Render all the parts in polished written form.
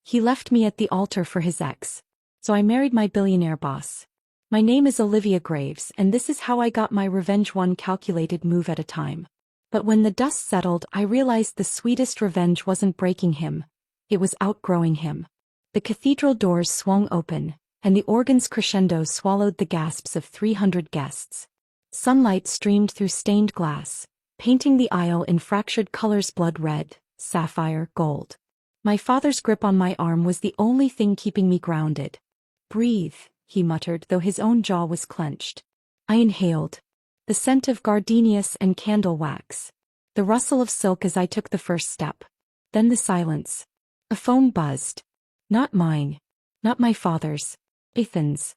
He left me at the altar for his ex. So I married my billionaire boss. My name is Olivia Graves, and this is how I got my revenge, one calculated move at a time. But when the dust settled, I realized the sweetest revenge wasn't breaking him. It was outgrowing him. The cathedral doors swung open, and the organ's crescendo swallowed the gasps of 300 guests. Sunlight streamed through stained glass, painting the aisle in fractured colors: blood red, sapphire, gold. My father's grip on my arm was the only thing keeping me grounded. "Breathe," he muttered, though his own jaw was clenched. I inhaled. The scent of gardenias and candle wax. The rustle of silk as I took the first step. Then the silence. A phone buzzed. Not mine. Not my father's. Ethan's.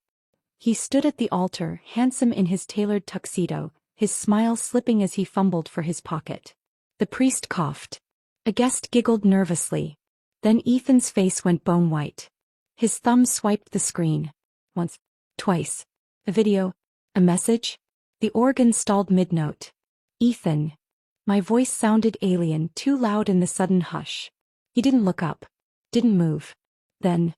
He stood at the altar, handsome in his tailored tuxedo, his smile slipping as he fumbled for his pocket. The priest coughed. A guest giggled nervously. Then Ethan's face went bone white. His thumb swiped the screen. Once. Twice. A video. A message. The organ stalled mid-note. "Ethan." My voice sounded alien, too loud in the sudden hush. He didn't look up. Didn't move. Then,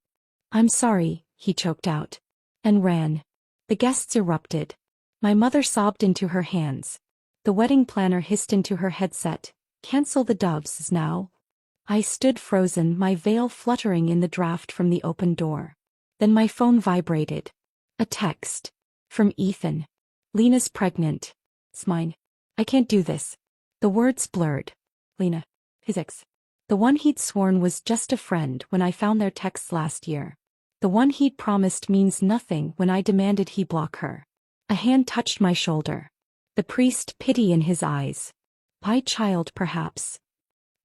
"I'm sorry," he choked out. And ran. The guests erupted. My mother sobbed into her hands. The wedding planner hissed into her headset, "Cancel the doves now." I stood frozen, my veil fluttering in the draft from the open door. Then my phone vibrated. A text. From Ethan. "Lena's pregnant. It's mine. I can't do this." The words blurred. Lena. His ex. The one he'd sworn was just a friend when I found their texts last year. The one he'd promised means nothing when I demanded he block her. A hand touched my shoulder. The priest, pity in his eyes. "My child, perhaps."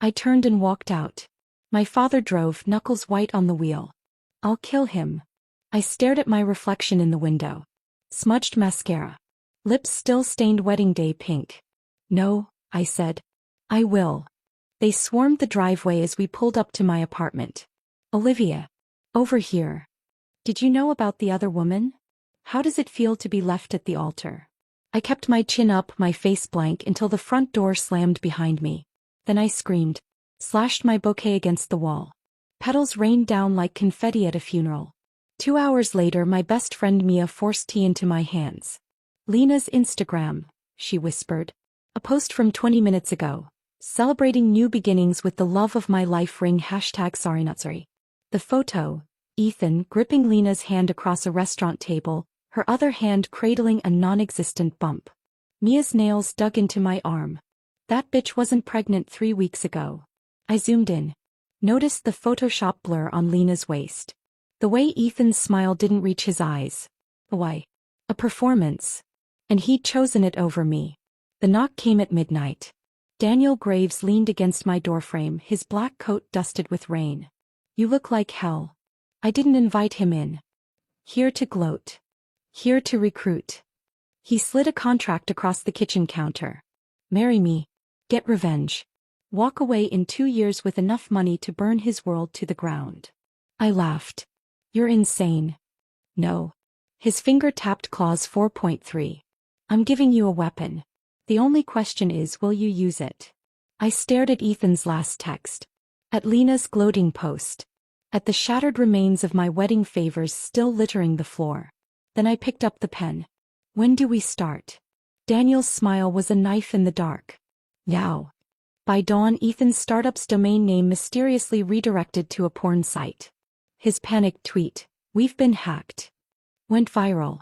I turned and walked out. My father drove, knuckles white on the wheel. "I'll kill him." I stared at my reflection in the window. Smudged mascara. Lips still stained wedding day pink. "No," I said. "I will." They swarmed the driveway as we pulled up to my apartment. "Olivia. Over here. Did you know about the other woman? How does it feel to be left at the altar?" I kept my chin up, my face blank, until the front door slammed behind me. Then I screamed. Slashed my bouquet against the wall. Petals rained down like confetti at a funeral. 2 hours later, my best friend Mia forced tea into my hands. "Lena's Instagram," she whispered. "A post from 20 minutes ago. Celebrating new beginnings with the love of my life ring #sorry. The photo, Ethan gripping Lena's hand across a restaurant table, her other hand cradling a non-existent bump. Mia's nails dug into my arm. That bitch wasn't pregnant 3 weeks ago. I zoomed in. Noticed the Photoshop blur on Lena's waist. The way Ethan's smile didn't reach his eyes. Why? A performance. And he'd chosen it over me. The knock came at midnight. Daniel Graves leaned against my doorframe, his black coat dusted with rain. "You look like hell." I didn't invite him in. Here to gloat. Here to recruit. He slid a contract across the kitchen counter. "Marry me. Get revenge. Walk away in 2 years with enough money to burn his world to the ground." I laughed. "You're insane." "No." His finger tapped clause 4.3. "I'm giving you a weapon. The only question is, will you use it?" I stared at Ethan's last text. At Lena's gloating post. At the shattered remains of my wedding favors still littering the floor. Then I picked up the pen. "When do we start?" Daniel's smile was a knife in the dark. "Now." By dawn, Ethan's startup's domain name mysteriously redirected to a porn site. His panicked tweet, "We've been hacked," went viral.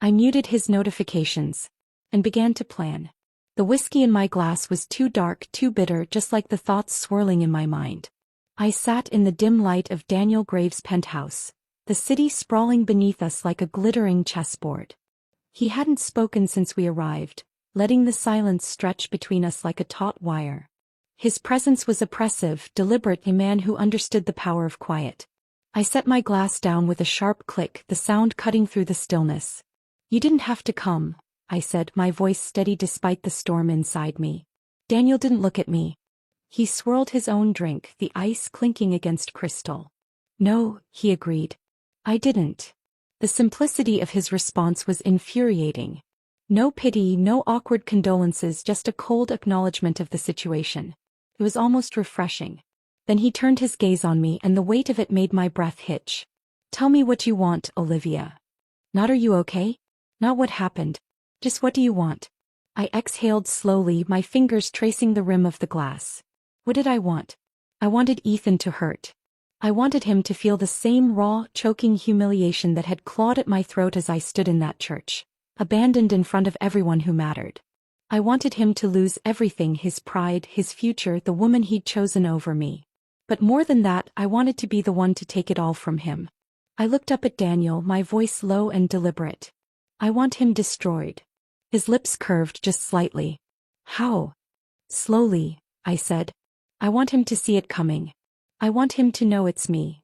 I muted his notifications. And began to plan. The whiskey in my glass was too dark, too bitter, just like the thoughts swirling in my mind. I sat in the dim light of Daniel Graves' penthouse, the city sprawling beneath us like a glittering chessboard. He hadn't spoken since we arrived, letting the silence stretch between us like a taut wire. His presence was oppressive, deliberate, a man who understood the power of quiet. I set my glass down with a sharp click, the sound cutting through the stillness. "You didn't have to come," I said, my voice steady despite the storm inside me. Daniel didn't look at me. He swirled his own drink, the ice clinking against crystal. "No," he agreed. I didn't. The simplicity of his response was infuriating. No pity, no awkward condolences, just a cold acknowledgement of the situation. It was almost refreshing. Then he turned his gaze on me and the weight of it made my breath hitch. Tell me what you want, Olivia. Not are you okay? Not what happened. Just what do you want? I exhaled slowly, my fingers tracing the rim of the glass. What did I want? I wanted Ethan to hurt. I wanted him to feel the same raw, choking humiliation that had clawed at my throat as I stood in that church, abandoned in front of everyone who mattered. I wanted him to lose everything, his pride, his future, the woman he'd chosen over me. But more than that, I wanted to be the one to take it all from him. I looked up at Daniel, my voice low and deliberate. I want him destroyed. His lips curved just slightly. How? Slowly, I said. I want him to see it coming. I want him to know it's me.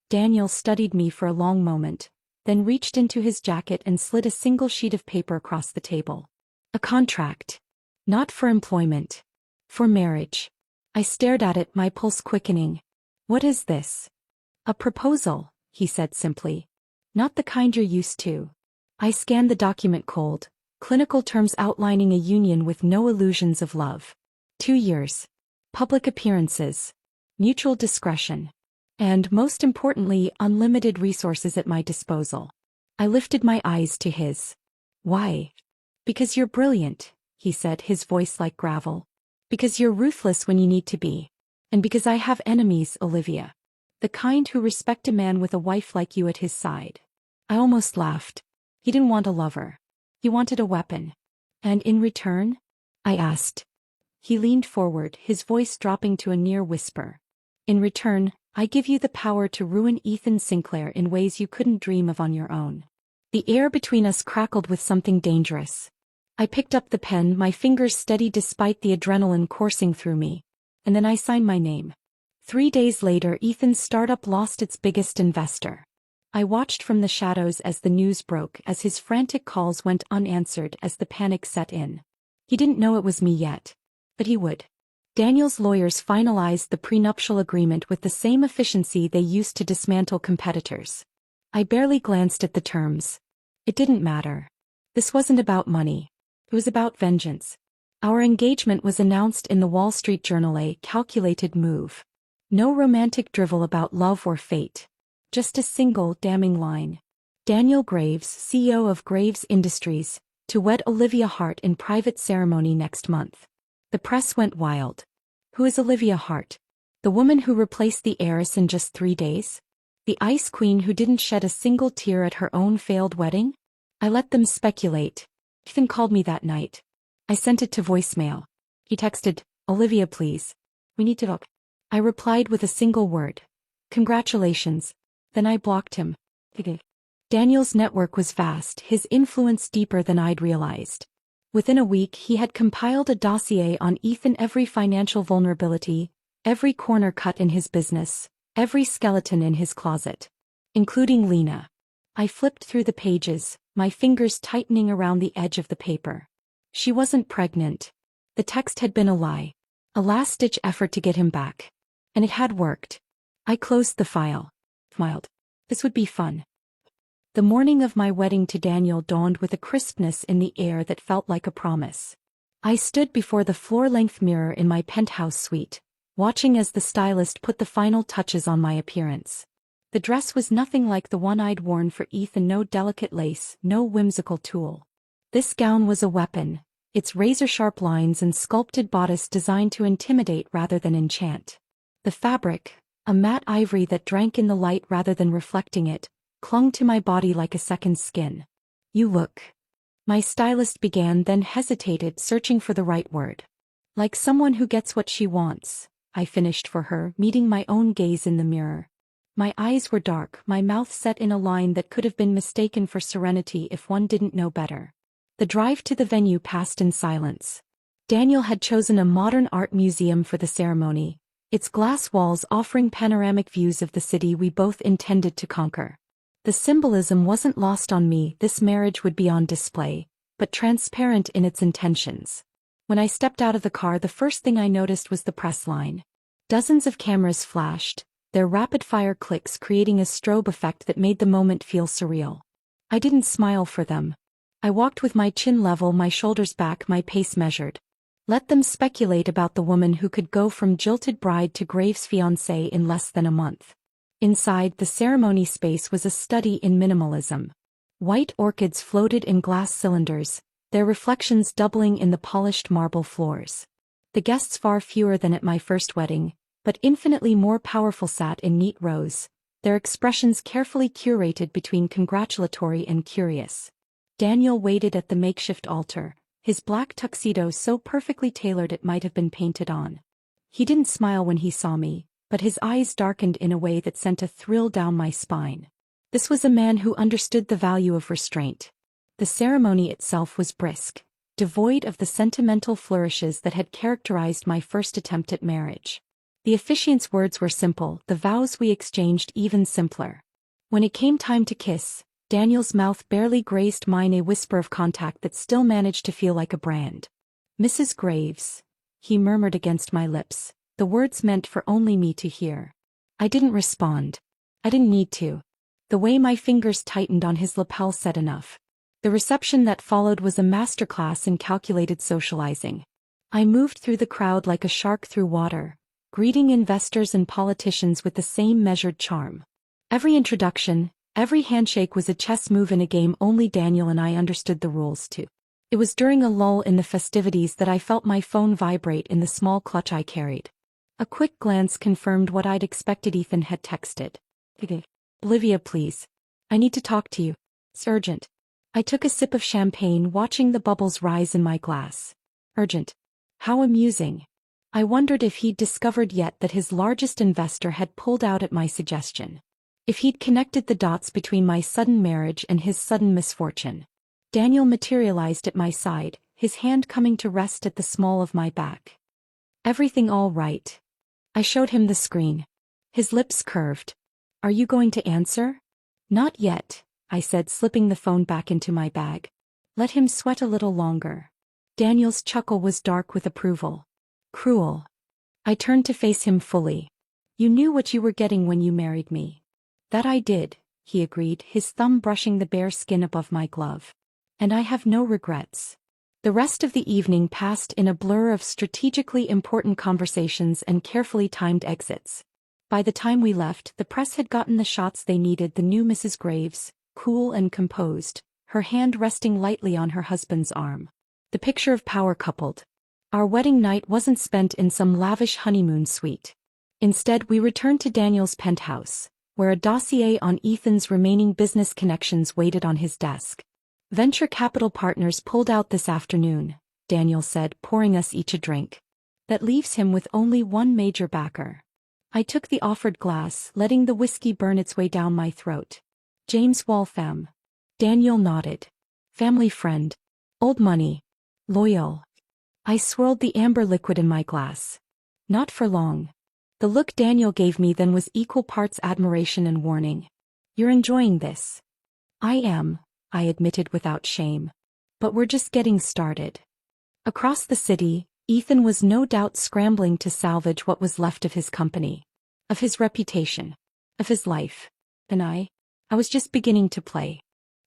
Daniel studied me for a long moment, then reached into his jacket and slid a single sheet of paper across the table. A contract. Not for employment. For marriage. I stared at it, my pulse quickening. What is this? A proposal, he said simply. Not the kind you're used to. I scanned the document cold, clinical terms outlining a union with no illusions of love. 2 years. Public appearances. Mutual discretion. And, most importantly, unlimited resources at my disposal. I lifted my eyes to his. Why? Because you're brilliant, he said, his voice like gravel. Because you're ruthless when you need to be. And because I have enemies, Olivia. The kind who respect a man with a wife like you at his side. I almost laughed. He didn't want a lover. He wanted a weapon. And in return? I asked. He leaned forward, his voice dropping to a near whisper. In return, I give you the power to ruin Ethan Sinclair in ways you couldn't dream of on your own. The air between us crackled with something dangerous. I picked up the pen, my fingers steady despite the adrenaline coursing through me. And then I signed my name. 3 days later, Ethan's startup lost its biggest investor. I watched from the shadows as the news broke, as his frantic calls went unanswered, as the panic set in. He didn't know it was me yet. But he would. Daniel's lawyers finalized the prenuptial agreement with the same efficiency they used to dismantle competitors. I barely glanced at the terms. It didn't matter. This wasn't about money. It was about vengeance. Our engagement was announced in the Wall Street Journal, a calculated move. No romantic drivel about love or fate. Just a single, damning line. Daniel Graves, CEO of Graves Industries, to wed Olivia Hart in private ceremony next month. The press went wild. Who is Olivia Hart? The woman who replaced the heiress in just 3 days? The ice queen who didn't shed a single tear at her own failed wedding? I let them speculate. Ethan called me that night. I sent it to voicemail. He texted, Olivia, please. We need to talk. I replied with a single word. Congratulations. Then I blocked him. Daniel's network was vast, his influence deeper than I'd realized. Within a week, he had compiled a dossier on Ethan, every financial vulnerability, every corner cut in his business, every skeleton in his closet. Including Lena. I flipped through the pages, my fingers tightening around the edge of the paper. She wasn't pregnant. The text had been a lie. A last-ditch effort to get him back. And it had worked. I closed the file. Smiled. This would be fun. The morning of my wedding to Daniel dawned with a crispness in the air that felt like a promise. I stood before the floor-length mirror in my penthouse suite, watching as the stylist put the final touches on my appearance. The dress was nothing like the one I'd worn for Ethan, no delicate lace, no whimsical tulle. This gown was a weapon, its razor-sharp lines and sculpted bodice designed to intimidate rather than enchant. The fabric, a matte ivory that drank in the light rather than reflecting it, clung to my body like a second skin. You look. My stylist began, then hesitated, searching for the right word. Like someone who gets what she wants, I finished for her, meeting my own gaze in the mirror. My eyes were dark, my mouth set in a line that could have been mistaken for serenity if one didn't know better. The drive to the venue passed in silence. Daniel had chosen a modern art museum for the ceremony, its glass walls offering panoramic views of the city we both intended to conquer. The symbolism wasn't lost on me. This marriage would be on display, but transparent in its intentions. When I stepped out of the car, the first thing I noticed was the press line. Dozens of cameras flashed, their rapid-fire clicks creating a strobe effect that made the moment feel surreal. I didn't smile for them. I walked with my chin level, my shoulders back, my pace measured. Let them speculate about the woman who could go from jilted bride to Graves' fiancée in less than a month. Inside, the ceremony space was a study in minimalism. White orchids floated in glass cylinders, their reflections doubling in the polished marble floors. The guests, far fewer than at my first wedding, but infinitely more powerful, sat in neat rows, their expressions carefully curated between congratulatory and curious. Daniel waited at the makeshift altar, his black tuxedo so perfectly tailored it might have been painted on. He didn't smile when he saw me, but his eyes darkened in a way that sent a thrill down my spine. This was a man who understood the value of restraint. The ceremony itself was brisk, devoid of the sentimental flourishes that had characterized my first attempt at marriage. The officiant's words were simple, the vows we exchanged even simpler. When it came time to kiss, Daniel's mouth barely grazed mine, a whisper of contact that still managed to feel like a brand. "Mrs. Graves," he murmured against my lips, the words meant for only me to hear. I didn't respond. I didn't need to. The way my fingers tightened on his lapel said enough. The reception that followed was a masterclass in calculated socializing. I moved through the crowd like a shark through water, greeting investors and politicians with the same measured charm. Every introduction, every handshake was a chess move in a game only Daniel and I understood the rules to. It was during a lull in the festivities that I felt my phone vibrate in the small clutch I carried. A quick glance confirmed what I'd expected. Ethan had texted. "Olivia, please. I need to talk to you. It's urgent." I took a sip of champagne, watching the bubbles rise in my glass. Urgent. How amusing. I wondered if he'd discovered yet that his largest investor had pulled out at my suggestion. If he'd connected the dots between my sudden marriage and his sudden misfortune. Daniel materialized at my side, his hand coming to rest at the small of my back. "Everything all right?" I showed him the screen. His lips curved. "Are you going to answer?" "Not yet," I said, slipping the phone back into my bag. Let him sweat a little longer. Daniel's chuckle was dark with approval. "Cruel." I turned to face him fully. "You knew what you were getting when you married me." "That I did," he agreed, his thumb brushing the bare skin above my glove. "And I have no regrets." The rest of the evening passed in a blur of strategically important conversations and carefully timed exits. By the time we left, the press had gotten the shots they needed. The new Mrs. Graves, cool and composed, her hand resting lightly on her husband's arm. The picture of power coupled. Our wedding night wasn't spent in some lavish honeymoon suite. Instead, we returned to Daniel's penthouse, where a dossier on Ethan's remaining business connections waited on his desk. "Venture capital partners pulled out this afternoon," Daniel said, pouring us each a drink. "That leaves him with only one major backer." I took the offered glass, letting the whiskey burn its way down my throat. "James Waltham." Daniel nodded. "Family friend. Old money. Loyal." I swirled the amber liquid in my glass. "Not for long." The look Daniel gave me then was equal parts admiration and warning. "You're enjoying this." "I am," I admitted without shame. "But we're just getting started." Across the city, Ethan was no doubt scrambling to salvage what was left of his company, of his reputation, of his life. And I was just beginning to play.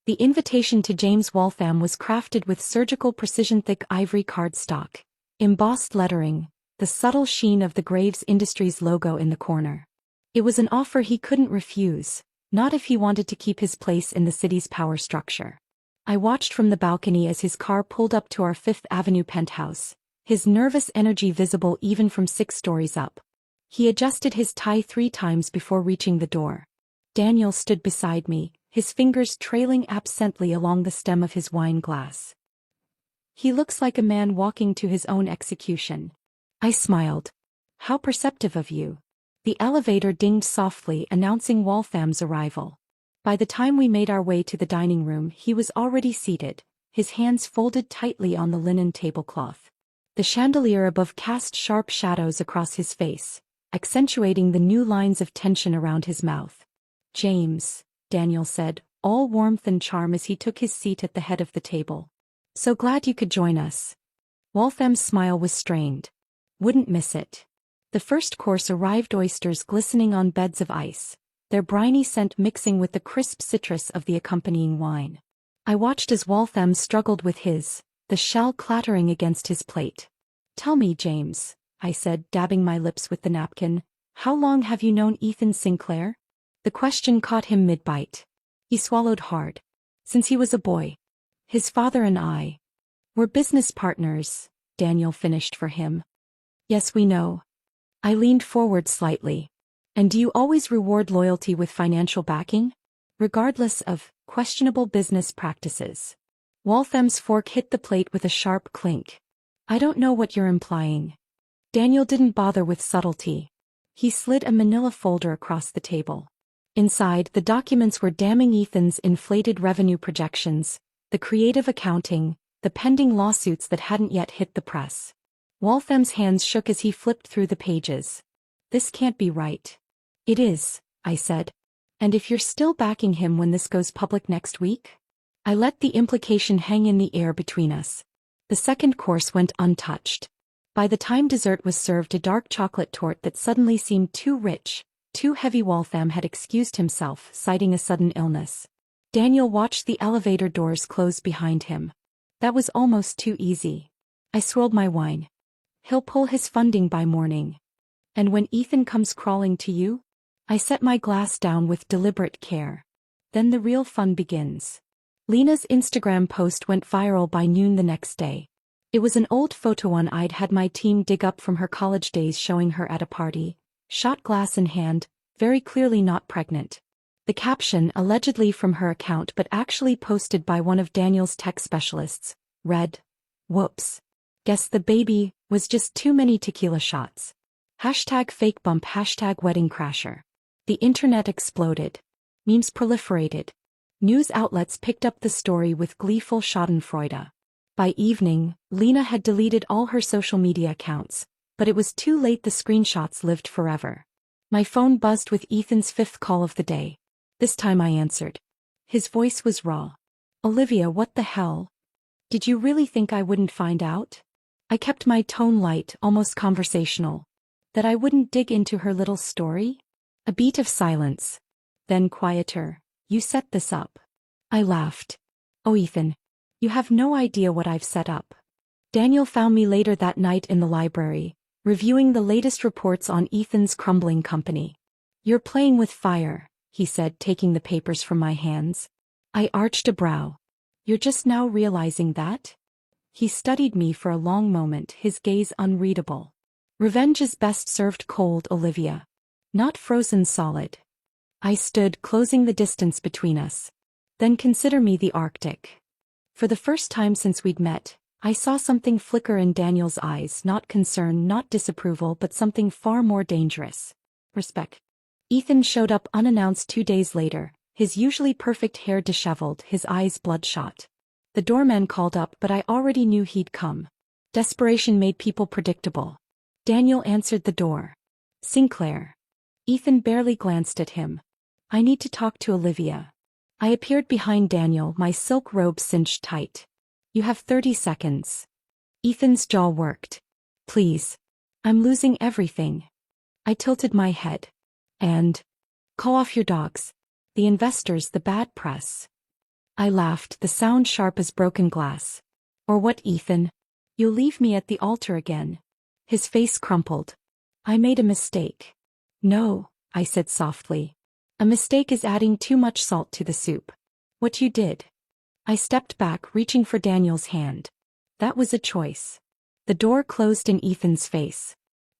The invitation to James Waltham was crafted with surgical precision, thick ivory cardstock, embossed lettering, the subtle sheen of the Graves Industries logo in the corner. It was an offer he couldn't refuse, not if he wanted to keep his place in the city's power structure. I watched from the balcony as his car pulled up to our Fifth Avenue penthouse, his nervous energy visible even from 6 stories up. He adjusted his tie 3 times before reaching the door. Daniel stood beside me, his fingers trailing absently along the stem of his wine glass. "He looks like a man walking to his own execution." I smiled. "How perceptive of you." The elevator dinged softly, announcing Waltham's arrival. By the time we made our way to the dining room, he was already seated, his hands folded tightly on the linen tablecloth. The chandelier above cast sharp shadows across his face, accentuating the new lines of tension around his mouth. "James," Daniel said, all warmth and charm as he took his seat at the head of the table. "So glad you could join us." Waltham's smile was strained. "Wouldn't miss it." The first course arrived, oysters glistening on beds of ice, their briny scent mixing with the crisp citrus of the accompanying wine. I watched as Waltham struggled with his, the shell clattering against his plate. Tell me, James, I said, dabbing my lips with the napkin, how long have you known Ethan Sinclair? The question caught him mid-bite. He swallowed hard. Since he was a boy. His father and I were business partners, Daniel finished for him. Yes, we know. I leaned forward slightly. And do you always reward loyalty with financial backing? Regardless of questionable business practices. Waltham's fork hit the plate with a sharp clink. I don't know what you're implying. Daniel didn't bother with subtlety. He slid a manila folder across the table. Inside, the documents were damning Ethan's inflated revenue projections, the creative accounting, the pending lawsuits that hadn't yet hit the press. Waltham's hands shook as he flipped through the pages. This can't be right. It is, I said. And if you're still backing him when this goes public next week? I let the implication hang in the air between us. The second course went untouched. By the time dessert was served, a dark chocolate torte that suddenly seemed too rich, too heavy. Waltham had excused himself, citing a sudden illness. Daniel watched the elevator doors close behind him. That was almost too easy. I swirled my wine. He'll pull his funding by morning. And when Ethan comes crawling to you? I set my glass down with deliberate care. Then the real fun begins. Lena's Instagram post went viral by noon the next day. It was an old photo one I'd had my team dig up from her college days, showing her at a party, shot glass in hand, very clearly not pregnant. The caption, allegedly from her account but actually posted by one of Daniel's tech specialists, read, "Whoops. Guess the baby was just too many tequila shots. Hashtag fake bump, hashtag wedding crasher." The internet exploded. Memes proliferated. News outlets picked up the story with gleeful schadenfreude. By evening, Lena had deleted all her social media accounts, but it was too late. The screenshots lived forever. My phone buzzed with Ethan's fifth call of the day. This time I answered. His voice was raw. "Olivia, what the hell? Did you really think I wouldn't find out?" I kept my tone light, almost conversational. That I wouldn't dig into her little story? A beat of silence. Then quieter. "You set this up." I laughed. "Oh, Ethan. You have no idea what I've set up." Daniel found me later that night in the library, reviewing the latest reports on Ethan's crumbling company. "You're playing with fire," he said, taking the papers from my hands. I arched a brow. "You're just now realizing that?" He studied me for a long moment, his gaze unreadable. "Revenge is best served cold, Olivia. Not frozen solid." I stood, closing the distance between us. "Then consider me the Arctic." For the first time since we'd met, I saw something flicker in Daniel's eyes, not concern, not disapproval, but something far more dangerous. Respect. Ethan showed up unannounced 2 days later, his usually perfect hair disheveled, his eyes bloodshot. The doorman called up, but I already knew he'd come. Desperation made people predictable. Daniel answered the door. "Sinclair." Ethan barely glanced at him. "I need to talk to Olivia." I appeared behind Daniel, my silk robe cinched tight. "You have 30 seconds. Ethan's jaw worked. "Please. I'm losing everything." I tilted my head. "And? Call off your dogs. The investors, the bad press." I laughed, the sound sharp as broken glass. "Or what, Ethan? You'll leave me at the altar again." His face crumpled. "I made a mistake." "No," I said softly. "A mistake is adding too much salt to the soup. What you did." I stepped back, reaching for Daniel's hand. "That was a choice." The door closed in Ethan's face.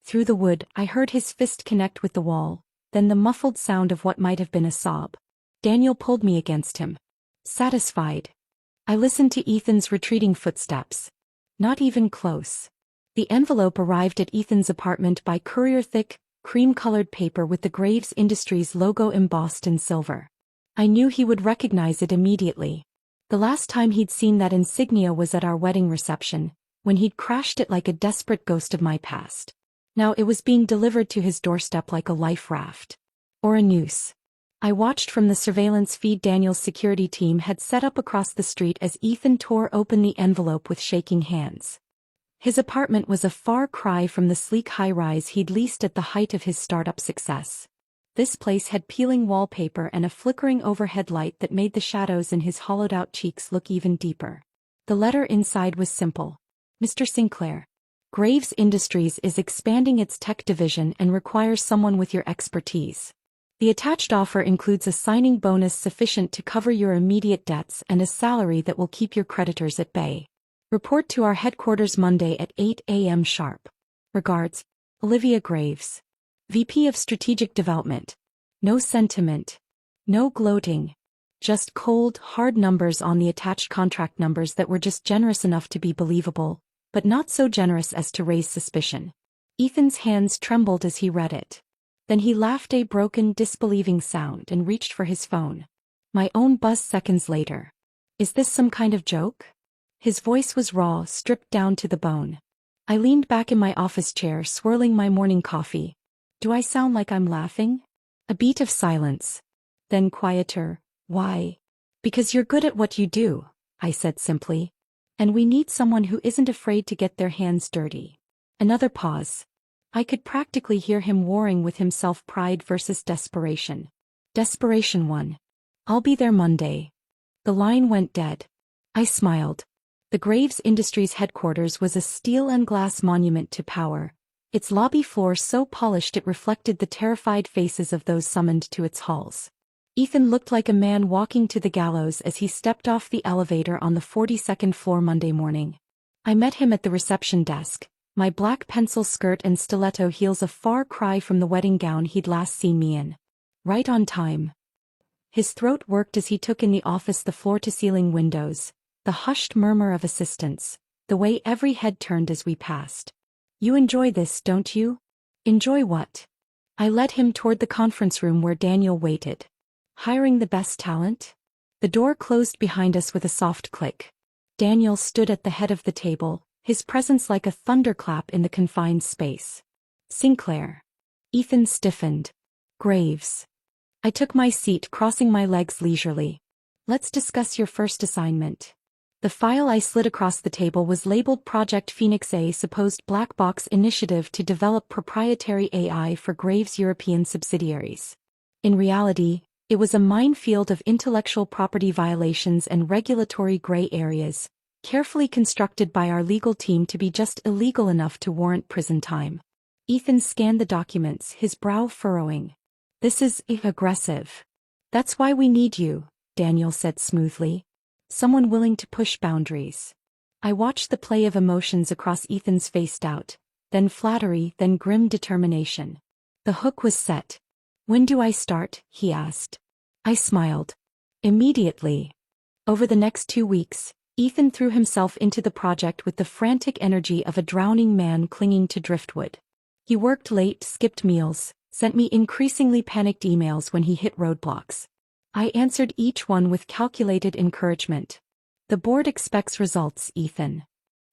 Through the wood, I heard his fist connect with the wall, then the muffled sound of what might have been a sob. Daniel pulled me against him. Satisfied. I listened to Ethan's retreating footsteps. Not even close. The envelope arrived at Ethan's apartment by courier, thick, cream-colored paper with the Graves Industries logo embossed in silver. I knew he would recognize it immediately. The last time he'd seen that insignia was at our wedding reception, when he'd crashed it like a desperate ghost of my past. Now it was being delivered to his doorstep like a life raft. Or a noose. I watched from the surveillance feed Daniel's security team had set up across the street as Ethan tore open the envelope with shaking hands. His apartment was a far cry from the sleek high-rise he'd leased at the height of his startup success. This place had peeling wallpaper and a flickering overhead light that made the shadows in his hollowed-out cheeks look even deeper. The letter inside was simple. "Mr. Sinclair. Graves Industries is expanding its tech division and requires someone with your expertise. The attached offer includes a signing bonus sufficient to cover your immediate debts and a salary that will keep your creditors at bay. Report to our headquarters Monday at 8 a.m. sharp. Regards, Olivia Graves, VP of Strategic Development. No sentiment. No gloating. Just cold, hard numbers on the attached contract numbers that were just generous enough to be believable, but not so generous as to raise suspicion. Ethan's hands trembled as he read it. Then he laughed a broken, disbelieving sound and reached for his phone. My own buzz seconds later. Is this some kind of joke? His voice was raw, stripped down to the bone. I leaned back in my office chair, swirling my morning coffee. Do I sound like I'm laughing? A beat of silence. Then quieter. Why? Because you're good at what you do, I said simply. And we need someone who isn't afraid to get their hands dirty. Another pause. I could practically hear him warring with himself, pride versus desperation. Desperation won. I'll be there Monday. The line went dead. I smiled. The Graves Industries headquarters was a steel and glass monument to power, its lobby floor so polished it reflected the terrified faces of those summoned to its halls. Ethan looked like a man walking to the gallows as he stepped off the elevator on the 42nd floor Monday morning. I met him at the reception desk, my black pencil skirt and stiletto heels a far cry from the wedding gown he'd last seen me in. Right on time. His throat worked as he took in the office, the floor-to-ceiling windows, the hushed murmur of assistants, the way every head turned as we passed. You enjoy this, don't you? Enjoy what? I led him toward the conference room where Daniel waited. Hiring the best talent? The door closed behind us with a soft click. Daniel stood at the head of the table, his presence like a thunderclap in the confined space. Sinclair. Ethan stiffened. Graves. I took my seat, crossing my legs leisurely. Let's discuss your first assignment. The file I slid across the table was labeled Project Phoenix, a supposed black box initiative to develop proprietary AI for Graves' European subsidiaries. In reality, it was a minefield of intellectual property violations and regulatory gray areas, carefully constructed by our legal team to be just illegal enough to warrant prison time. Ethan scanned the documents, his brow furrowing. This is aggressive. That's why we need you, Daniel said smoothly. Someone willing to push boundaries. I watched the play of emotions across Ethan's face, doubt, then flattery, then grim determination. The hook was set. When do I start? He asked. I smiled. Immediately. Over the next 2 weeks, Ethan threw himself into the project with the frantic energy of a drowning man clinging to driftwood. He worked late, skipped meals, sent me increasingly panicked emails when he hit roadblocks. I answered each one with calculated encouragement. The board expects results, Ethan.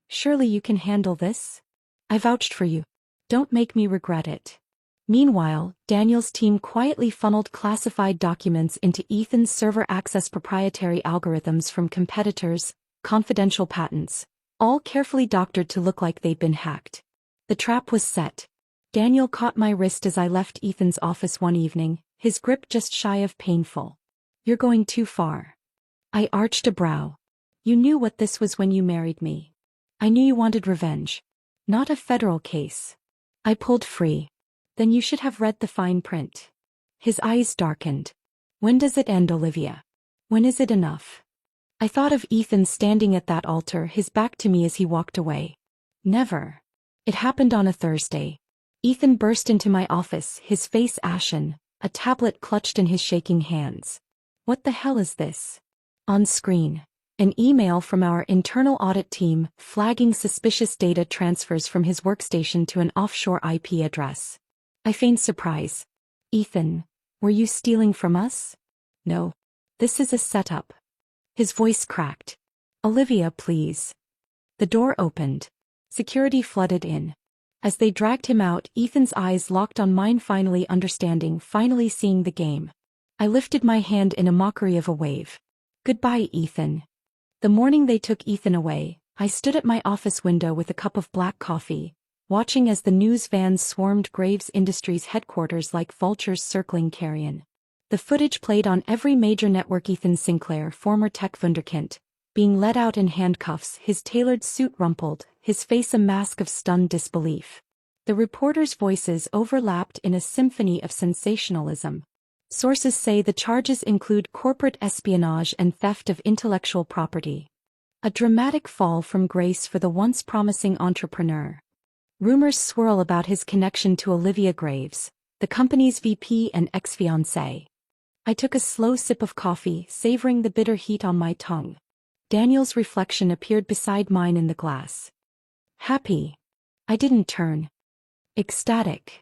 Surely you can handle this? I vouched for you. Don't make me regret it. Meanwhile, Daniel's team quietly funneled classified documents into Ethan's server, access proprietary algorithms from competitors, confidential patents, all carefully doctored to look like they'd been hacked. The trap was set. Daniel caught my wrist as I left Ethan's office one evening, his grip just shy of painful. You're going too far. I arched a brow. You knew what this was when you married me. I knew you wanted revenge. Not a federal case. I pulled free. Then you should have read the fine print. His eyes darkened. When does it end, Olivia? When is it enough? I thought of Ethan standing at that altar, his back to me as he walked away. Never. It happened on a Thursday. Ethan burst into my office, his face ashen, a tablet clutched in his shaking hands. What the hell is this? On screen. An email from our internal audit team, flagging suspicious data transfers from his workstation to an offshore IP address. I feigned surprise. Ethan, were you stealing from us? No. This is a setup. His voice cracked. Olivia, please. The door opened. Security flooded in. As they dragged him out, Ethan's eyes locked on mine, finally understanding, finally seeing the game. I lifted my hand in a mockery of a wave. Goodbye, Ethan. The morning they took Ethan away, I stood at my office window with a cup of black coffee, watching as the news vans swarmed Graves Industries headquarters like vultures circling carrion. The footage played on every major network. Ethan Sinclair, former tech wunderkind, being led out in handcuffs, his tailored suit rumpled, his face a mask of stunned disbelief. The reporters' voices overlapped in a symphony of sensationalism. Sources say the charges include corporate espionage and theft of intellectual property. A dramatic fall from grace for the once promising entrepreneur. Rumors swirl about his connection to Olivia Graves, the company's VP and ex-fiancée. I took a slow sip of coffee, savoring the bitter heat on my tongue. Daniel's reflection appeared beside mine in the glass. Happy. I didn't turn. Ecstatic.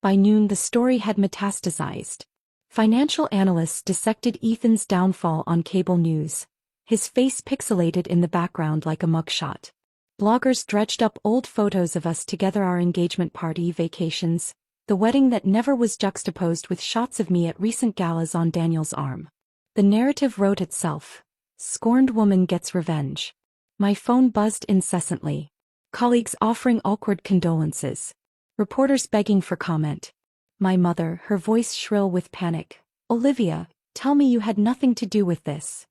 By noon the story had metastasized. Financial analysts dissected Ethan's downfall on cable news, his face pixelated in the background like a mugshot. Bloggers dredged up old photos of us together, our engagement party, vacations, the wedding that never was juxtaposed with shots of me at recent galas on Daniel's arm. The narrative wrote itself. Scorned woman gets revenge. My phone buzzed incessantly. Colleagues offering awkward condolences. Reporters begging for comment. My mother, her voice shrill with panic. Olivia, tell me you had nothing to do with this.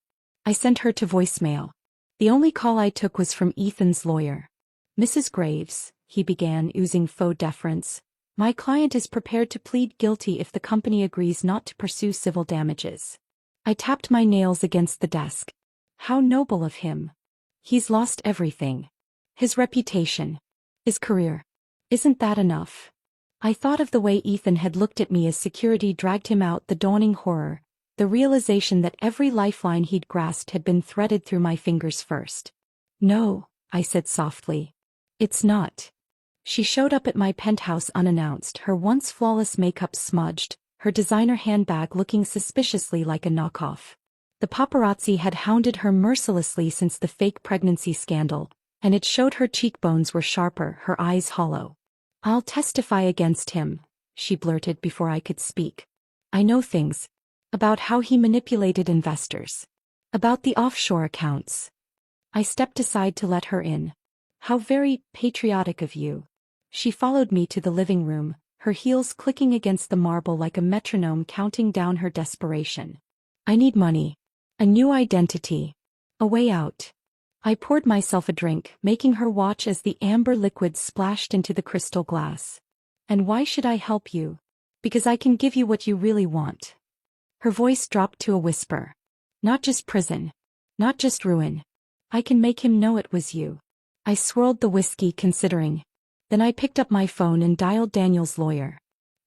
I sent her to voicemail. The only call I took was from Ethan's lawyer. Mrs. Graves, he began, oozing faux deference. My client is prepared to plead guilty if the company agrees not to pursue civil damages. I tapped my nails against the desk. How noble of him. He's lost everything. His reputation. His career. Isn't that enough? I thought of the way Ethan had looked at me as security dragged him out, the dawning horror, the realization that every lifeline he'd grasped had been threaded through my fingers first. No, I said softly. It's not. She showed up at my penthouse unannounced, her once flawless makeup smudged, her designer handbag looking suspiciously like a knockoff. The paparazzi had hounded her mercilessly since the fake pregnancy scandal, and it showed her cheekbones were sharper, her eyes hollow. I'll testify against him, she blurted before I could speak. I know things. About how he manipulated investors. About the offshore accounts. I stepped aside to let her in. How very patriotic of you. She followed me to the living room, her heels clicking against the marble like a metronome counting down her desperation. I need money. A new identity. A way out. I poured myself a drink, making her watch as the amber liquid splashed into the crystal glass. And why should I help you? Because I can give you what you really want. Her voice dropped to a whisper. Not just prison. Not just ruin. I can make him know it was you. I swirled the whiskey, considering. Then I picked up my phone and dialed Daniel's lawyer.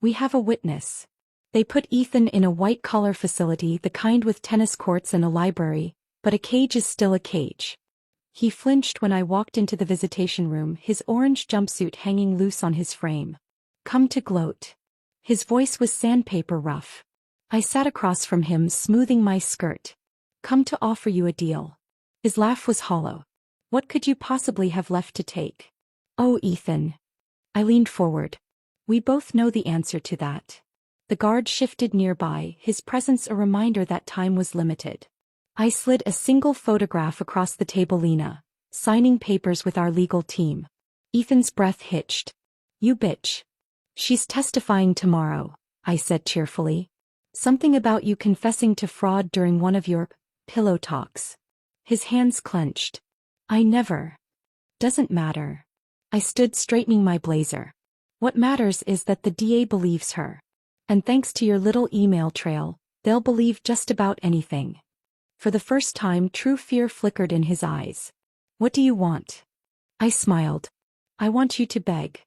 We have a witness. They put Ethan in a white-collar facility, the kind with tennis courts and a library, but a cage is still a cage. He flinched when I walked into the visitation room, his orange jumpsuit hanging loose on his frame. Come to gloat. His voice was sandpaper rough. I sat across from him, smoothing my skirt. Come to offer you a deal. His laugh was hollow. What could you possibly have left to take? Oh, Ethan. I leaned forward. We both know the answer to that. The guard shifted nearby, his presence a reminder that time was limited. I slid a single photograph across the table. Lena, signing papers with our legal team. Ethan's breath hitched. You bitch. She's testifying tomorrow, I said cheerfully. Something about you confessing to fraud during one of your pillow talks. His hands clenched. I never. Doesn't matter. I stood straightening my blazer. What matters is that the DA believes her. And thanks to your little email trail, they'll believe just about anything. For the first time, true fear flickered in his eyes. What do you want? I smiled. I want you to beg.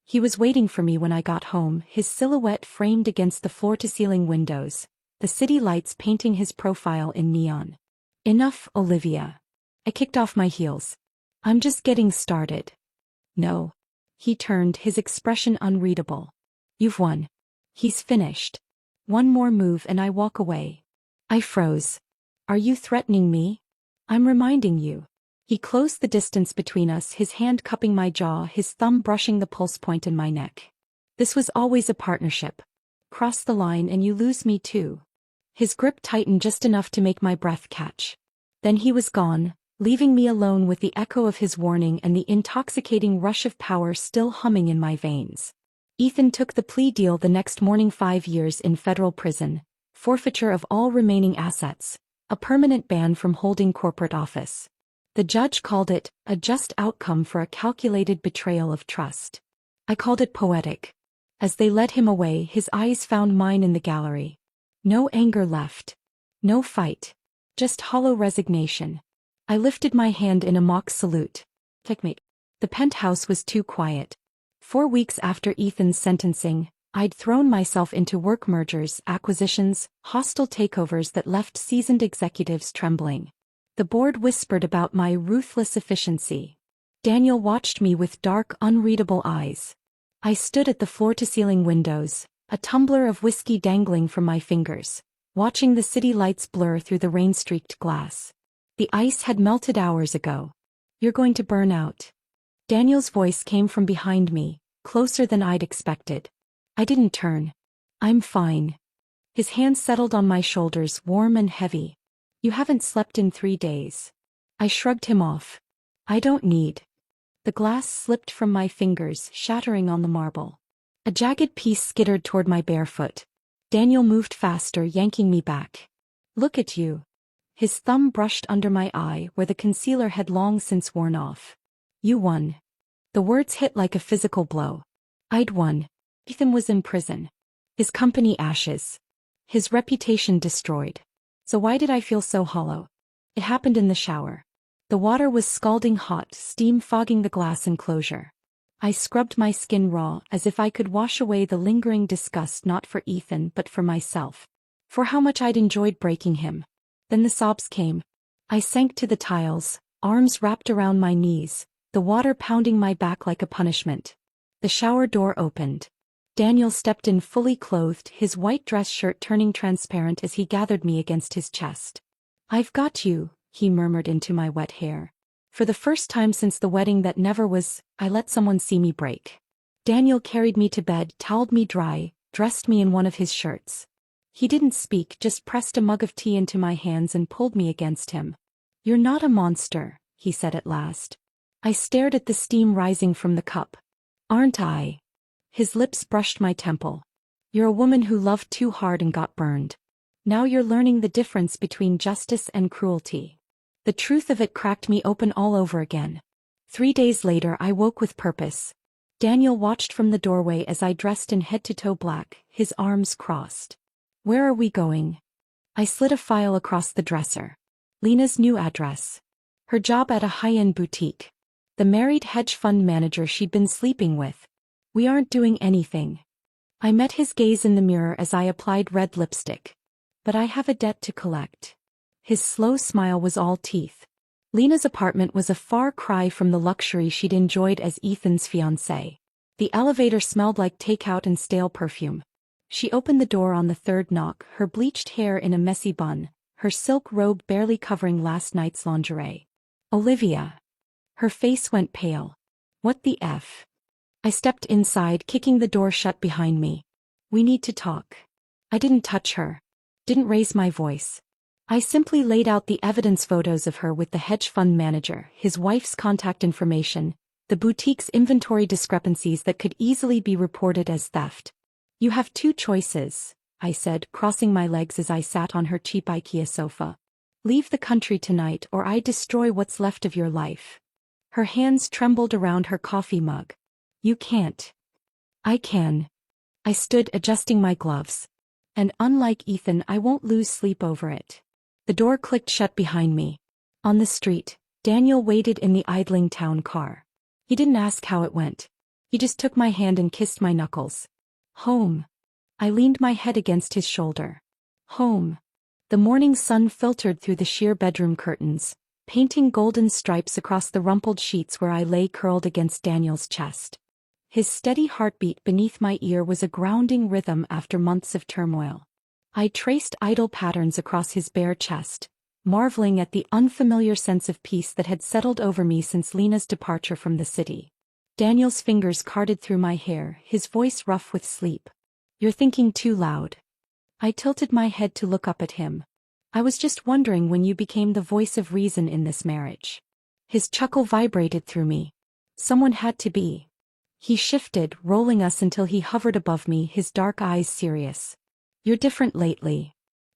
He was waiting for me when I got home, his silhouette framed against the floor-to-ceiling windows, the city lights painting his profile in neon. Enough, Olivia. I kicked off my heels. I'm just getting started. No. He turned, his expression unreadable. You've won. He's finished. One more move and I walk away. I froze. Are you threatening me? I'm reminding you. He closed the distance between us, his hand cupping my jaw, his thumb brushing the pulse point in my neck. This was always a partnership. Cross the line and you lose me too. His grip tightened just enough to make my breath catch. Then he was gone, leaving me alone with the echo of his warning and the intoxicating rush of power still humming in my veins. Ethan took the plea deal the next morning, 5 years in federal prison, forfeiture of all remaining assets, a permanent ban from holding corporate office. The judge called it a just outcome for a calculated betrayal of trust. I called it poetic. As they led him away, his eyes found mine in the gallery. No anger left. No fight. Just hollow resignation. I lifted my hand in a mock salute. Checkmate. The penthouse was too quiet. 4 weeks after Ethan's sentencing, I'd thrown myself into work mergers, acquisitions, hostile takeovers that left seasoned executives trembling. The board whispered about my ruthless efficiency. Daniel watched me with dark, unreadable eyes. I stood at the floor-to-ceiling windows, a tumbler of whiskey dangling from my fingers, watching the city lights blur through the rain-streaked glass. The ice had melted hours ago. You're going to burn out. Daniel's voice came from behind me, closer than I'd expected. I didn't turn. I'm fine. His hand settled on my shoulders, warm and heavy. You haven't slept in 3 days. I shrugged him off. I don't need. The glass slipped from my fingers, shattering on the marble. A jagged piece skittered toward my bare foot. Daniel moved faster, yanking me back. Look at you. His thumb brushed under my eye where the concealer had long since worn off. You won. The words hit like a physical blow. I'd won. Ethan was in prison. His company ashes. His reputation destroyed. So why did I feel so hollow? It happened in the shower. The water was scalding hot, steam fogging the glass enclosure. I scrubbed my skin raw as if I could wash away the lingering disgust, not for Ethan but for myself. For how much I'd enjoyed breaking him. Then the sobs came. I sank to the tiles, arms wrapped around my knees, the water pounding my back like a punishment. The shower door opened. Daniel stepped in fully clothed, his white dress shirt turning transparent as he gathered me against his chest. I've got you, he murmured into my wet hair. For the first time since the wedding that never was, I let someone see me break. Daniel carried me to bed, toweled me dry, dressed me in one of his shirts. He didn't speak, just pressed a mug of tea into my hands and pulled me against him. You're not a monster, he said at last. I stared at the steam rising from the cup. Aren't I? His lips brushed my temple. You're a woman who loved too hard and got burned. Now you're learning the difference between justice and cruelty. The truth of it cracked me open all over again. 3 days later I woke with purpose. Daniel watched from the doorway as I dressed in head-to-toe black, his arms crossed. Where are we going? I slid a file across the dresser. Lena's new address. Her job at a high-end boutique. The married hedge fund manager she'd been sleeping with. We aren't doing anything. I met his gaze in the mirror as I applied red lipstick. But I have a debt to collect. His slow smile was all teeth. Lena's apartment was a far cry from the luxury she'd enjoyed as Ethan's fiancée. The elevator smelled like takeout and stale perfume. She opened the door on the third knock, her bleached hair in a messy bun, her silk robe barely covering last night's lingerie. Olivia. Her face went pale. What the F? I stepped inside, kicking the door shut behind me. We need to talk. I didn't touch her. Didn't raise my voice. I simply laid out the evidence, photos of her with the hedge fund manager, his wife's contact information, the boutique's inventory discrepancies that could easily be reported as theft. You have 2 choices, I said, crossing my legs as I sat on her cheap IKEA sofa. Leave the country tonight or I destroy what's left of your life. Her hands trembled around her coffee mug. You can't. I can. I stood, adjusting my gloves. And unlike Ethan, I won't lose sleep over it. The door clicked shut behind me. On the street, Daniel waited in the idling town car. He didn't ask how it went. He just took my hand and kissed my knuckles. Home. I leaned my head against his shoulder. Home. The morning sun filtered through the sheer bedroom curtains, painting golden stripes across the rumpled sheets where I lay curled against Daniel's chest. His steady heartbeat beneath my ear was a grounding rhythm after months of turmoil. I traced idle patterns across his bare chest, marveling at the unfamiliar sense of peace that had settled over me since Lena's departure from the city. Daniel's fingers carted through my hair, his voice rough with sleep. You're thinking too loud. I tilted my head to look up at him. I was just wondering when you became the voice of reason in this marriage. His chuckle vibrated through me. Someone had to be. He shifted, rolling us until he hovered above me, his dark eyes serious. You're different lately.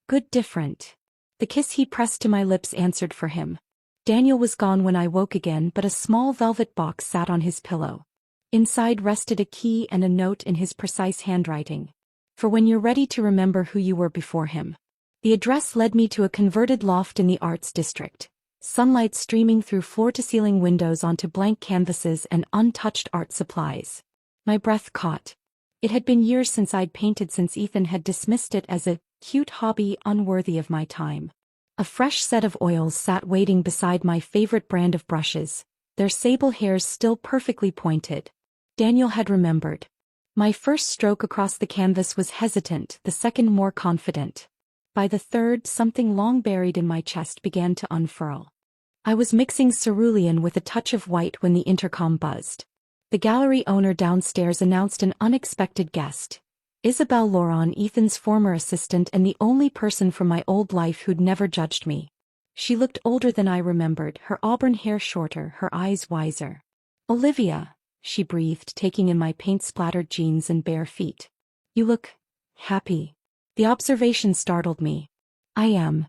Good different. The kiss he pressed to my lips answered for him. Daniel was gone when I woke again, but a small velvet box sat on his pillow. Inside rested a key and a note in his precise handwriting. For when you're ready to remember who you were before him. The address led me to a converted loft in the Arts District. Sunlight streaming through floor-to-ceiling windows onto blank canvases and untouched art supplies. My breath caught. It had been years since I'd painted, since Ethan had dismissed it as a cute hobby unworthy of my time. A fresh set of oils sat waiting beside my favorite brand of brushes, their sable hairs still perfectly pointed. Daniel had remembered. My first stroke across the canvas was hesitant, the second more confident. By the third, something long buried in my chest began to unfurl. I was mixing cerulean with a touch of white when the intercom buzzed. The gallery owner downstairs announced an unexpected guest. Isabelle Laurent, Ethan's former assistant and the only person from my old life who'd never judged me. She looked older than I remembered, her auburn hair shorter, her eyes wiser. "Olivia," she breathed, taking in my paint-splattered jeans and bare feet. "You look happy." The observation startled me. "I am."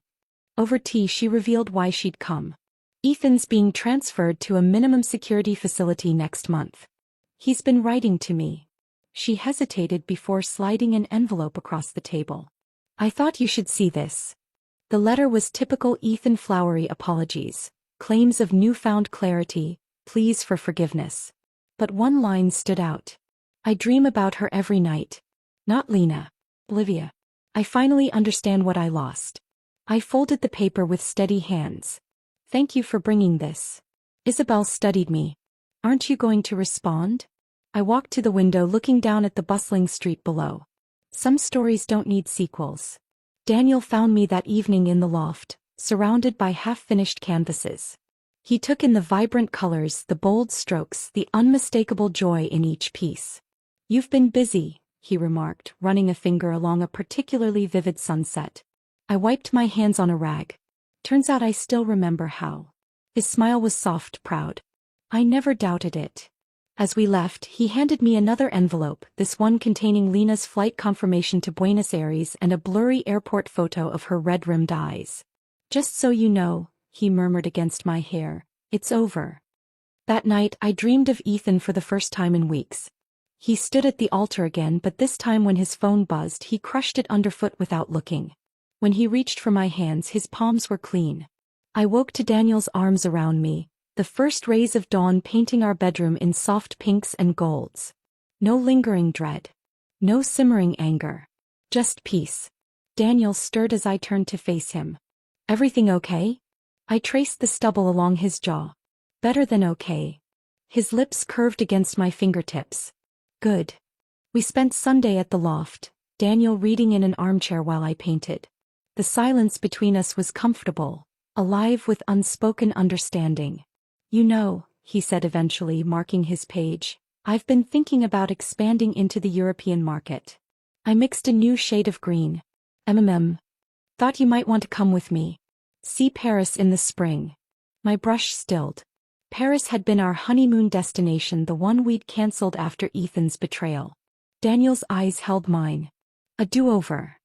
Over tea she revealed why she'd come. "Ethan's being transferred to a minimum security facility next month. He's been writing to me." She hesitated before sliding an envelope across the table. "I thought you should see this." The letter was typical Ethan, flowery apologies, claims of newfound clarity, pleas for forgiveness. But one line stood out. "I dream about her every night. Not Lena. Olivia. I finally understand what I lost." I folded the paper with steady hands. "Thank you for bringing this." Isabelle studied me. "Aren't you going to respond?" I walked to the window, looking down at the bustling street below. Some stories don't need sequels. Daniel found me that evening in the loft, surrounded by half-finished canvases. He took in the vibrant colors, the bold strokes, the unmistakable joy in each piece. "You've been busy," he remarked, running a finger along a particularly vivid sunset. I wiped my hands on a rag. "Turns out I still remember how." His smile was soft, proud. I never doubted it. As we left, he handed me another envelope, this one containing Lena's flight confirmation to Buenos Aires and a blurry airport photo of her red-rimmed eyes. "Just so you know," he murmured against my hair, "it's over." That night I dreamed of Ethan for the first time in weeks. He stood at the altar again, but this time when his phone buzzed he crushed it underfoot without looking. When he reached for my hands his palms were clean. I woke to Daniel's arms around me, the first rays of dawn painting our bedroom in soft pinks and golds. No lingering dread. No simmering anger. Just peace. Daniel stirred as I turned to face him. "Everything okay?" I traced the stubble along his jaw. "Better than okay." His lips curved against my fingertips. "Good." We spent Sunday at the loft, Daniel reading in an armchair while I painted. The silence between us was comfortable, alive with unspoken understanding. "You know," he said eventually, marking his page, "I've been thinking about expanding into the European market." I mixed a new shade of green. Thought you might want to come with me. See Paris in the spring." My brush stilled. Paris had been our honeymoon destination, the one we'd cancelled after Ethan's betrayal. Daniel's eyes held mine. "A do-over."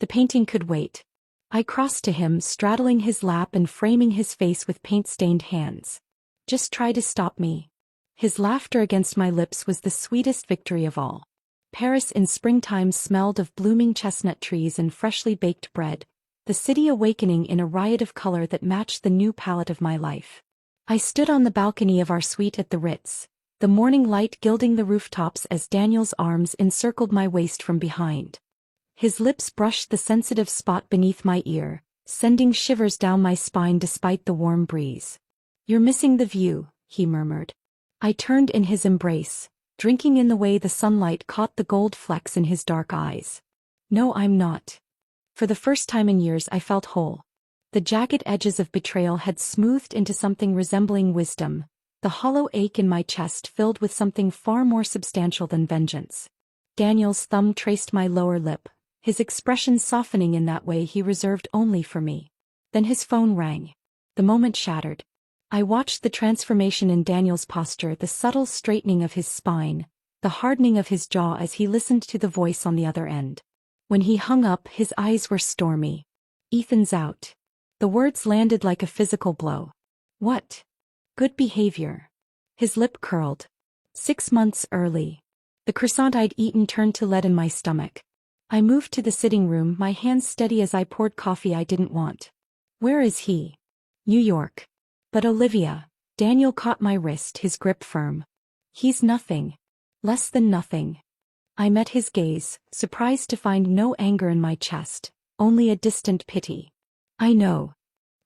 The painting could wait. I crossed to him, straddling his lap and framing his face with paint-stained hands. "Just try to stop me." His laughter against my lips was the sweetest victory of all. Paris in springtime smelled of blooming chestnut trees and freshly baked bread, the city awakening in a riot of color that matched the new palette of my life. I stood on the balcony of our suite at the Ritz, the morning light gilding the rooftops as Daniel's arms encircled my waist from behind. His lips brushed the sensitive spot beneath my ear, sending shivers down my spine despite the warm breeze. "You're missing the view," he murmured. I turned in his embrace, drinking in the way the sunlight caught the gold flecks in his dark eyes. "No, I'm not." For the first time in years I felt whole. The jagged edges of betrayal had smoothed into something resembling wisdom, the hollow ache in my chest filled with something far more substantial than vengeance. Daniel's thumb traced my lower lip, his expression softening in that way he reserved only for me. Then his phone rang. The moment shattered. I watched the transformation in Daniel's posture, the subtle straightening of his spine, the hardening of his jaw as he listened to the voice on the other end. When he hung up, his eyes were stormy. "Ethan's out." The words landed like a physical blow. What? Good behavior. His lip curled. 6 months early. The croissant I'd eaten turned to lead in my stomach. I moved to the sitting room, my hands steady as I poured coffee I didn't want. Where is he? New York. But Olivia. Daniel caught my wrist, his grip firm. He's nothing. Less than nothing. I met his gaze, surprised to find no anger in my chest, only a distant pity. I know.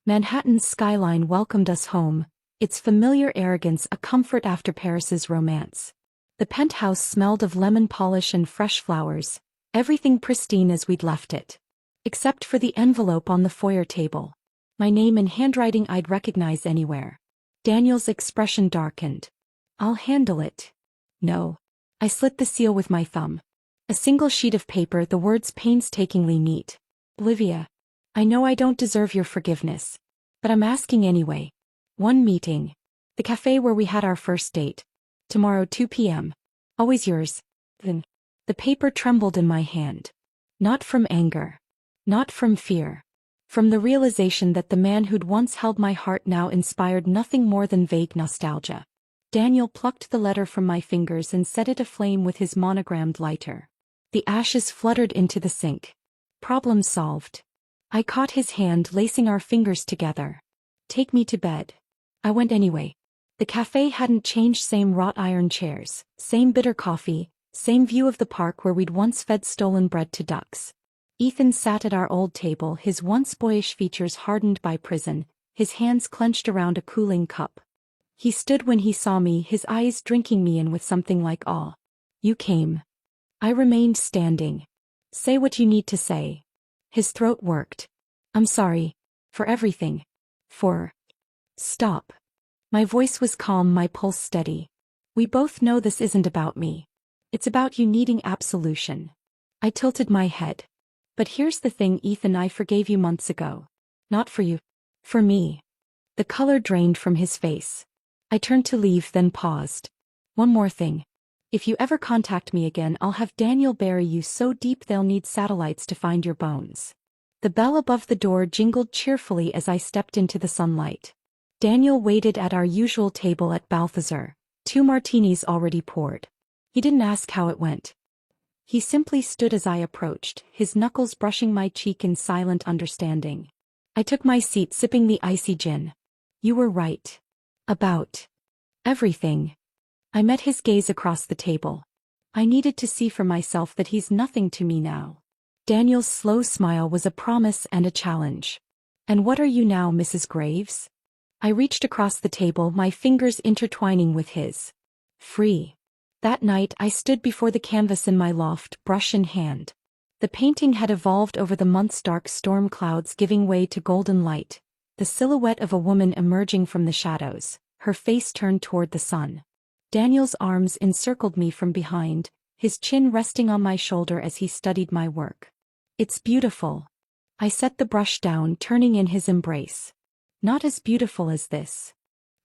Manhattan's skyline welcomed us home, its familiar arrogance a comfort after Paris's romance. The penthouse smelled of lemon polish and fresh flowers, everything pristine as we'd left it. Except for the envelope on the foyer table. My name in handwriting I'd recognize anywhere. Daniel's expression darkened. I'll handle it. No. I slit the seal with my thumb. A single sheet of paper, the words painstakingly neat. Olivia. I know I don't deserve your forgiveness. But I'm asking anyway. One meeting. The cafe where we had our first date. Tomorrow 2 p.m. Always yours. Then. The paper trembled in my hand. Not from anger. Not from fear. From the realization that the man who'd once held my heart now inspired nothing more than vague nostalgia. Daniel plucked the letter from my fingers and set it aflame with his monogrammed lighter. The ashes fluttered into the sink. Problem solved. I caught his hand, lacing our fingers together. Take me to bed. I went anyway. The cafe hadn't changed, same wrought iron chairs, same bitter coffee, same view of the park where we'd once fed stolen bread to ducks. Ethan sat at our old table, his once boyish features hardened by prison, his hands clenched around a cooling cup. He stood when he saw me, his eyes drinking me in with something like awe. You came. I remained standing. Say what you need to say. His throat worked. I'm sorry. For everything. Stop. My voice was calm, my pulse steady. We both know this isn't about me. It's about you needing absolution. I tilted my head. But here's the thing, Ethan, I forgave you months ago. Not for you. For me. The color drained from his face. I turned to leave, then paused. One more thing. If you ever contact me again, I'll have Daniel bury you so deep they'll need satellites to find your bones. The bell above the door jingled cheerfully as I stepped into the sunlight. Daniel waited at our usual table at Balthazar, 2 martinis already poured. He didn't ask how it went. He simply stood as I approached, his knuckles brushing my cheek in silent understanding. I took my seat, sipping the icy gin. You were right. About everything. I met his gaze across the table. I needed to see for myself that he's nothing to me now. Daniel's slow smile was a promise and a challenge. And what are you now, Mrs. Graves? I reached across the table, my fingers intertwining with his. Free. That night I stood before the canvas in my loft, brush in hand. The painting had evolved over the months, dark storm clouds giving way to golden light, the silhouette of a woman emerging from the shadows, her face turned toward the sun. Daniel's arms encircled me from behind, his chin resting on my shoulder as he studied my work. It's beautiful. I set the brush down, turning in his embrace. Not as beautiful as this.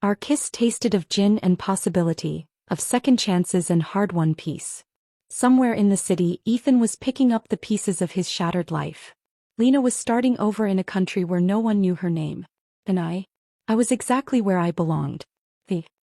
Our kiss tasted of gin and possibility, of second chances and hard-won peace. Somewhere in the city, Ethan was picking up the pieces of his shattered life. Lena was starting over in a country where no one knew her name. And I was exactly where I belonged. The